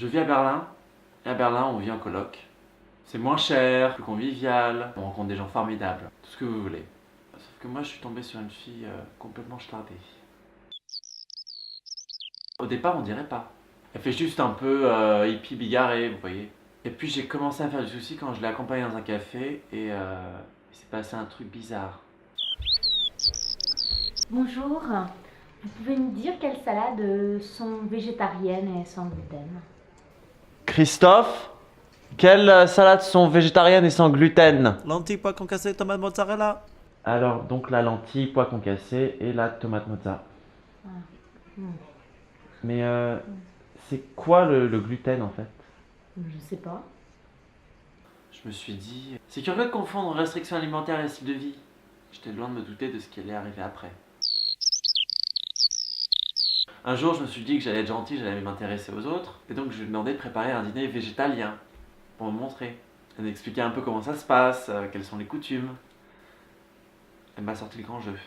Je vis à Berlin, et à Berlin on vit en coloc. C'est moins cher, plus convivial, on rencontre des gens formidables, tout ce que vous voulez. Sauf que moi je suis tombé sur une fille complètement stardée. Au départ on dirait pas. Elle fait juste un peu hippie bigarrée, vous voyez. Et puis j'ai commencé à faire du souci quand je l'ai accompagnée dans un café et il s'est passé un truc bizarre. Bonjour, vous pouvez me dire quelles salades sont végétariennes et sans gluten? Christophe, quelles salades sont végétariennes et sans gluten? Lentilles, pois concassés, tomates mozzarella. Alors donc la lentille, pois concassé et la tomate mozza. Mais c'est quoi le gluten en fait? Je sais pas. Je me suis dit, c'est curieux de confondre restriction alimentaire et style de vie. J'étais loin de me douter de ce qui allait arriver après. Un jour, je me suis dit que j'allais être gentil, j'allais m'intéresser aux autres, et donc je lui ai demandé de préparer un dîner végétalien pour me montrer. Elle m'expliquait un peu comment ça se passe, quelles sont les coutumes. Elle m'a sorti le grand jeu.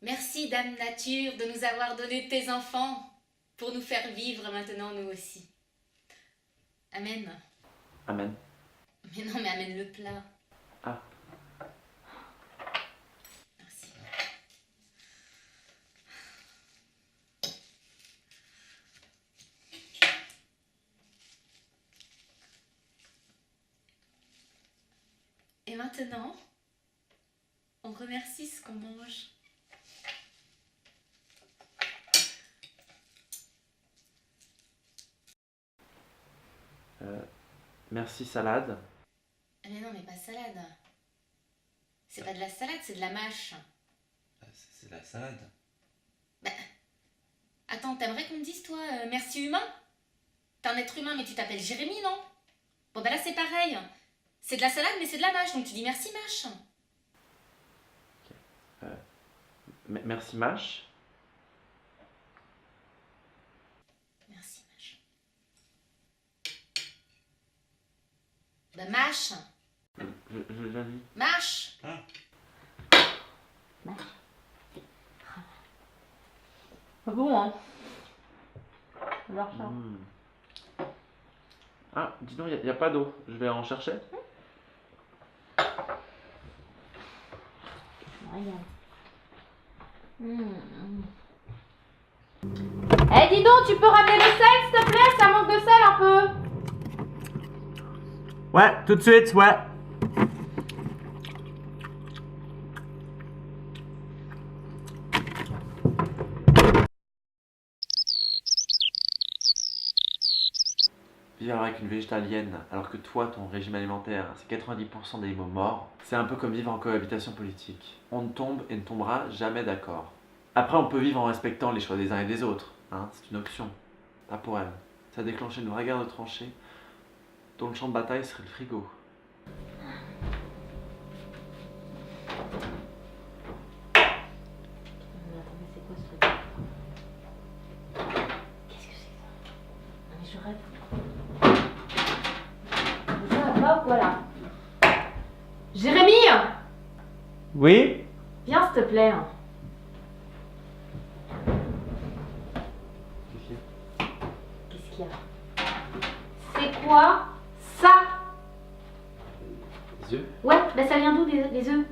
Merci, Dame Nature, de nous avoir donné tes enfants pour nous faire vivre maintenant, nous aussi. Amen. Amen. Mais non, mais amène le plat. Ah. Merci. Et maintenant, on remercie ce qu'on mange. Merci salade. Ah mais non, mais pas salade. C'est pas de la salade, c'est de la mâche. C'est la salade. Bah, attends, t'aimerais qu'on te dise, toi, merci humain? T'es un être humain, mais tu t'appelles Jérémy, non? Bon, bah là, c'est pareil. C'est de la salade, mais c'est de la mâche, donc tu dis merci mâche. Merci mâche. Merci mâche. Bah, mâche. Je l'ai déjà dit. Mâche. Pas bon, hein? J'adore ça. Ah, dis donc, il n'y a pas d'eau. Je vais en chercher. Regarde. Eh, dis donc, tu peux ramener le sel, s'il te plaît? Ça manque de sel un peu. Ouais, tout de suite, ouais. Vivre avec une végétalienne, alors que toi, ton régime alimentaire, c'est 90% d'animaux morts, c'est un peu comme vivre en cohabitation politique. On ne tombe et ne tombera jamais d'accord. Après, on peut vivre en respectant les choix des uns et des autres, hein, c'est une option. Pas pour elle. Ça a déclenché une vraie guerre de tranchées, dont le champ de bataille serait le frigo. Attends, mais c'est quoi ce truc? Qu'est-ce que c'est que ça? Mais je rêve. Ça va pas ou quoi là? Jérémy! Oui? Viens s'il te plaît. Qu'est-ce qu'il y a? C'est quoi ça? Les œufs? Ouais, bah ça vient d'où les œufs?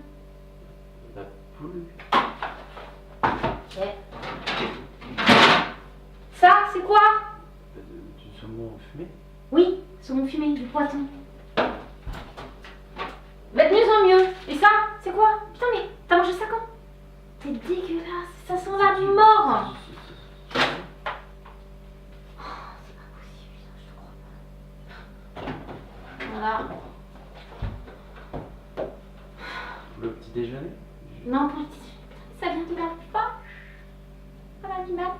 La poule? Ok. Ça, c'est quoi? Du saumon fumé? Oui, saumon fumé, du poisson. Bah de mieux en mieux. Et ça, c'est quoi? Putain mais t'as mangé ça quand? C'est dégueulasse, ça sent la mort. Voilà. Pour le petit déjeuner? Non, pour le petit... Ça vient de la vache. Un animal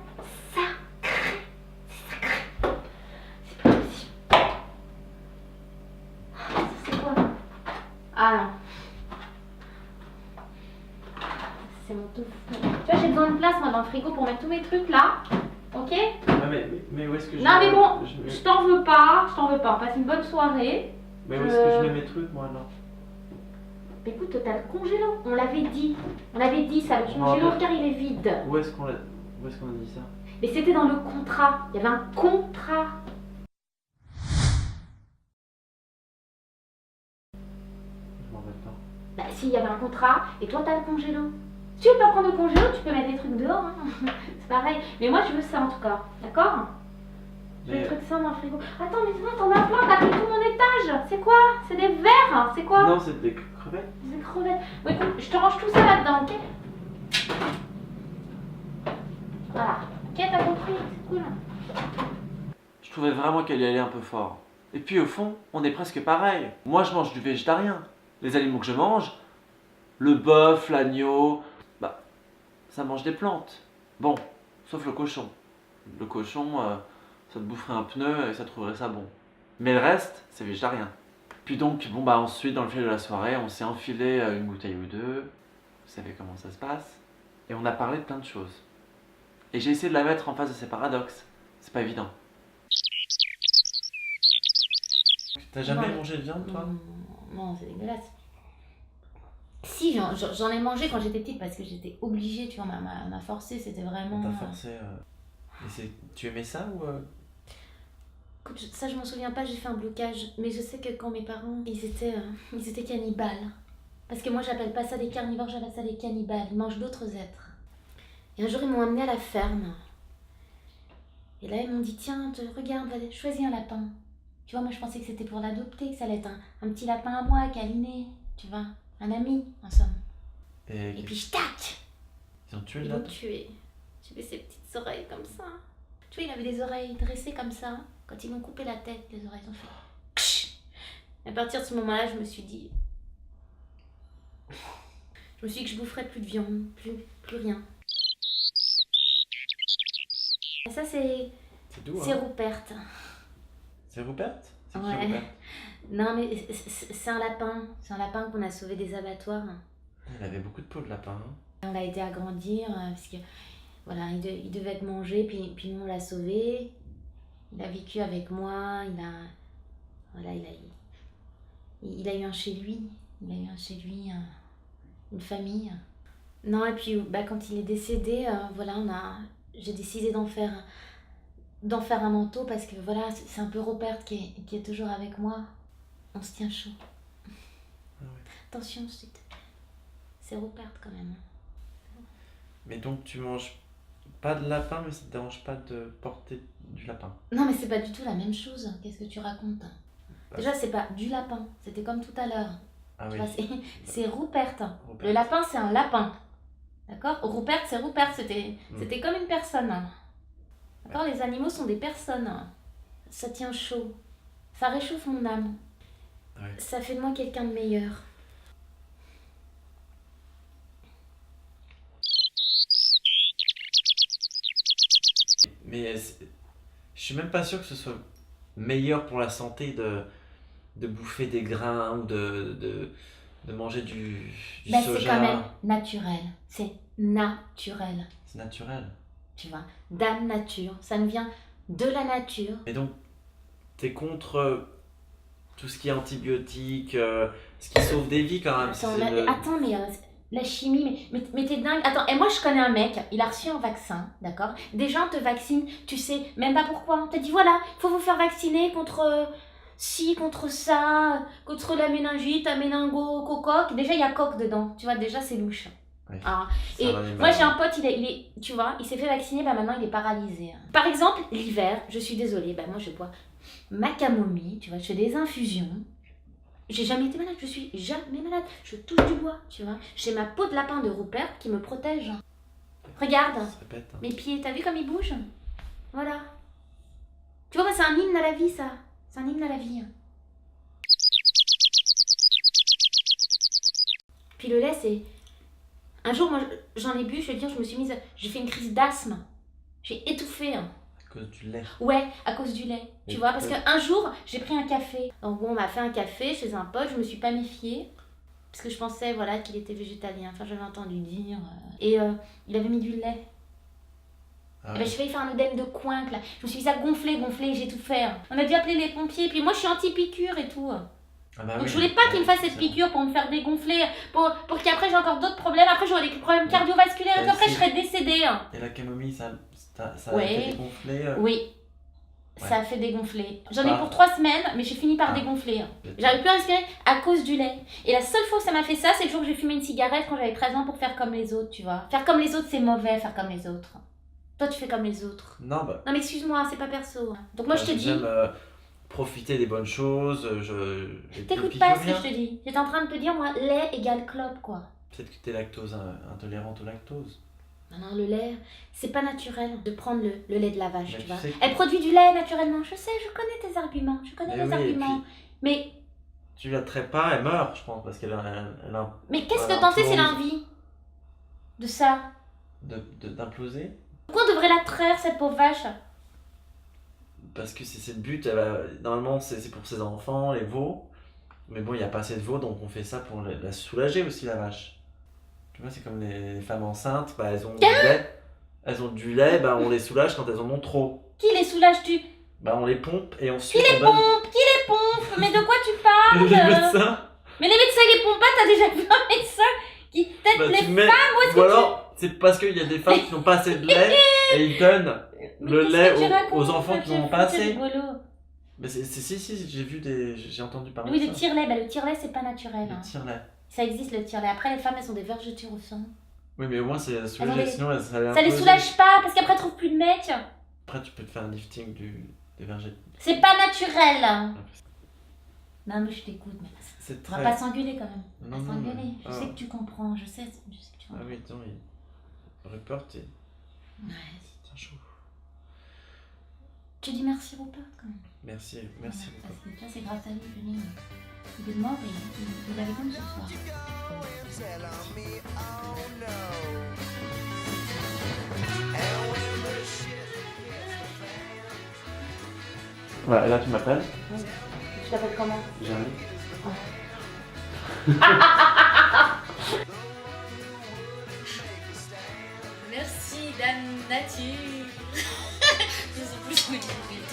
sacré. C'est sacré. C'est pas possible. Ça, c'est quoi? Ah non. C'est mon tofu. Tu vois, j'ai besoin de place moi dans le frigo pour mettre tous mes trucs là. Ok? Ah, mais où est-ce que je... Non mais bon, je je t'en veux pas. On passe une bonne soirée. Mais où est-ce que je mets mes trucs, moi, là? Écoute, t'as le congélo, on l'avait dit. On l'avait dit ça, le Je me congélo rappelle. car il est vide. Où est-ce qu'on a dit ça? Mais c'était dans le contrat, il y avait un contrat. Je m'en rappelle pas. Bah si, il y avait un contrat, et toi t'as le congélo. Si tu veux pas prendre le congélo, tu peux mettre les trucs dehors, hein. C'est pareil. Mais moi je veux ça en tout cas, d'accord? Je veux Mais- des trucs ça dans le frigo. Attends, mais non, t'en as plein, t'as pris tout mon étage. C'est quoi? C'est des verres, c'est quoi? Non, c'est des crevettes. Des crevettes. Bon, écoute, je te range tout ça là-dedans, ok? Voilà. Ok, t'as compris? C'est cool. Je trouvais vraiment qu'elle y allait un peu fort. Et puis au fond, on est presque pareil. Moi, je mange du végétarien. Les aliments que je mange, le bœuf, l'agneau, bah, ça mange des plantes. Bon, sauf le cochon. Le cochon, ça te boufferait un pneu et ça trouverait ça bon. Mais le reste, c'est végétarien. Puis donc, bon bah ensuite, dans le fil de la soirée, on s'est enfilé une bouteille ou deux. Vous savez comment ça se passe. Et on a parlé de plein de choses. Et j'ai essayé de la mettre en face de ses paradoxes. C'est pas évident. T'as jamais Non, mangé de viande, toi? Non, c'est dégueulasse. Si, j'en ai mangé quand j'étais petite parce que j'étais obligée, tu vois, on m'a forcé, c'était vraiment... On t'a forcé. Tu aimais ça ou Écoute, ça je m'en souviens pas, j'ai fait un blocage. Mais je sais que quand mes parents, ils étaient cannibales. Parce que moi j'appelle pas ça des carnivores, j'appelle ça des cannibales. Ils mangent d'autres êtres. Et un jour ils m'ont amené à la ferme. Et là ils m'ont dit, tiens, regarde, choisis un lapin. Tu vois, moi je pensais que c'était pour l'adopter, que ça allait être un petit lapin à moi, câliné. Tu vois, un ami, en somme. Et puis tac, ils ont tué le ils l'ont lapin? tué. J'ai fait ses petites oreilles comme ça. Tu vois, il avait des oreilles dressées comme ça. Quand ils m'ont coupé la tête, les oreilles ont fait... Ksh. À partir de ce moment-là, je me suis dit... Je me suis dit que je boufferais plus de viande, plus rien. Et ça, c'est C'est doux, c'est hein? Rupert. C'est Rupert? C'est qui Ouais. Rupert? Non, mais c'est un lapin. C'est un lapin qu'on a sauvé des abattoirs. Il avait beaucoup de peau de lapin. Hein? On l'a aidé à grandir, parce que... Voilà, il devait être mangé, puis nous on l'a sauvé. Il a vécu avec moi, voilà, il a eu un chez lui. Il a eu un chez lui, une famille. Non, et puis bah, quand il est décédé, voilà, j'ai décidé d'en faire un manteau parce que voilà, c'est un peu Rupert qui est toujours avec moi. On se tient chaud. Ah ouais. Attention, c'est Rupert quand même. Mais donc tu manges pas de lapin, mais ça te dérange pas de porter du lapin? Non, mais c'est pas du tout la même chose. Qu'est-ce que tu racontes? Bah, Déjà, c'est pas du lapin. C'était comme tout à l'heure. Ah Tu oui. vois, c'est Rupert. Rupert. Le lapin, c'est un lapin. D'accord? Rupert, c'est Rupert. C'était comme une personne. D'accord? Les animaux sont des personnes. Ça tient chaud. Ça réchauffe mon âme. Ouais. Ça fait de moi quelqu'un de meilleur. Mais je suis même pas sûr que ce soit meilleur pour la santé de bouffer des grains ou de manger du Ben, c'est soja. quand même naturel. C'est naturel. C'est naturel. Tu vois? Dame nature. Ça nous vient de la nature. Et donc, t'es contre tout ce qui est antibiotiques, ce qui sauve des vies quand même. Attends, mais la chimie, mais t'es dingue. Attends, et moi je connais un mec, il a reçu un vaccin, d'accord? Des gens te vaccinent, tu sais même pas pourquoi. On t'a dit voilà, il faut vous faire vacciner contre ci, contre ça, contre la méningite, la méningocoque. Déjà il y a coque dedans, tu vois, déjà c'est louche. Oui. Ah, C'est et un animal. moi j'ai un pote, il est, tu vois, il s'est fait vacciner, bah maintenant il est paralysé. Par exemple, l'hiver, je suis désolée, bah moi je bois ma camomille, tu vois, je fais des infusions. J'ai jamais été malade, je suis jamais malade. Je touche du bois, tu vois. J'ai ma peau de lapin de Rupert qui me protège. Regarde, Ça pète. Hein. mes pieds, t'as vu comme ils bougent? Voilà. Tu vois, c'est un hymne à la vie, ça. C'est un hymne à la vie. Puis le lait, c'est... Un jour, moi, j'en ai bu, je veux dire, je me suis mise... J'ai fait une crise d'asthme. J'ai étouffé. À cause du lait. Ouais, à cause du lait. Tu Et vois, parce ouais. qu'un jour, j'ai pris un café. Donc bon, on m'a fait un café chez un pote, je me suis pas méfiée. Parce que je pensais, voilà, qu'il était végétalien. Enfin, j'avais entendu dire. Et il avait mis du lait. Ah Et ben, ouais. j'ai failli faire un œdème de coinque, là. Je me suis mis à gonfler, j'ai tout fait. On a dû appeler les pompiers. Puis moi, je suis anti-piqûre et tout. Ah bah Donc oui, je voulais pas qu'il me fasse cette c'est piqûre pour me faire dégonfler, pour qu'après j'ai encore d'autres problèmes, après j'aurai des problèmes cardiovasculaires et tout, après je serai décédée. Et la camomille, ça a Ouais. fait dégonfler. Oui, ça a fait dégonfler. J'en ai pour 3 semaines, mais j'ai fini par dégonfler. J'arrive plus à respirer à cause du lait. Et la seule fois que ça m'a fait ça, c'est le jour où j'ai fumé une cigarette quand j'avais 13 ans pour faire comme les autres, tu vois. Faire comme les autres, c'est mauvais, faire comme les autres. Toi, tu fais comme les autres. Non, bah. Non, mais excuse-moi, c'est pas perso. Donc moi, je te dis... J'aime profiter des bonnes choses. T'écoutes pas ce que je te dis. J'étais en train de te dire, moi, lait égale clope, quoi. Peut-être que t'es lactose intolérante au lactose. Non, le lait, c'est pas naturel de prendre le lait de la vache, Mais tu tu vois. sais que- Elle produit du lait naturellement, je sais, je connais tes arguments, je connais Mais les oui, et arguments. Mais Tu la traites pas, elle meurt, je pense, parce qu'elle a, qu'est-ce Voilà, que t'en sais, c'est plomb. l'envie de ça. d'imploser. Pourquoi on devrait la traire, cette pauvre vache? Parce que c'est le but. Normalement, c'est pour ses enfants, les veaux. Mais bon, il n'y a pas assez de veaux, donc on fait ça pour la soulager aussi, la vache. Tu vois, c'est comme les femmes enceintes, bah, elles ont du lait. Elles ont du lait, bah, on les soulage quand elles en ont trop. Qui les soulage-tu? Bah, on les pompe et ensuite Qui les pompe? Qui les pompe? Mais de quoi tu parles? Les médecins. Mais les médecins, ils les pompent pas, t'as déjà vu un médecin qui t'aide Bah, les tu mets... est-ce Ou que alors, c'est parce qu'il y a des femmes qui n'ont pas assez de lait et ils donnent Mais le qu'est-ce lait que tu racontes? aux enfants qui n'en ont C'est pas assez. rigolo. Mais si, j'ai entendu parler Oui, de le ça. tire-lait, bah, le tire-lait, c'est pas naturel. Le Hein. tire-lait. Ça existe, le tire-lait. Après, les femmes, elles sont des vergetures au sang. Oui, mais au moins, c'est Elles ont soulagé, des- sinon Ça les soulage pas, parce qu'après, elles trouvent plus de mec. Après, tu peux te faire un lifting des vergers. C'est pas naturel. Non, mais je t'écoute, mais C'est on très... va pas s'engueuler quand même. On Non, va non, s'engueuler. mais- Je sais que tu comprends, je sais que tu Ah comprends. oui, attends, Rupert, c'est Ouais. chaud. Tu dis merci Rupert quand même. Merci Ouais, Rupert. parce que tu vois, c'est grâce à lui que lui, il est mort et il avait comme ce soir. Voilà, et là, tu m'appelles. Tu t'appelles comment? Jérémy. Merci, Dame Nature. Je sais plus ce que je dis.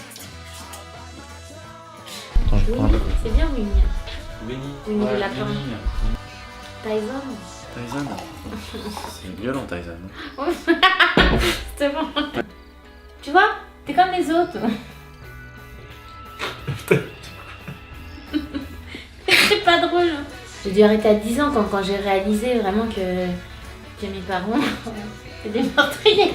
Attends, je prends un peu. C'est bien Winnie. Winnie. Winnie le lapin. Winnie. Tyson. Tyson. C'est violent, Tyson. C'est bon. Tu vois, t'es comme les autres. C'est pas drôle. J'ai dû arrêter à 10 ans quand j'ai réalisé vraiment que mes parents étaient des meurtriers.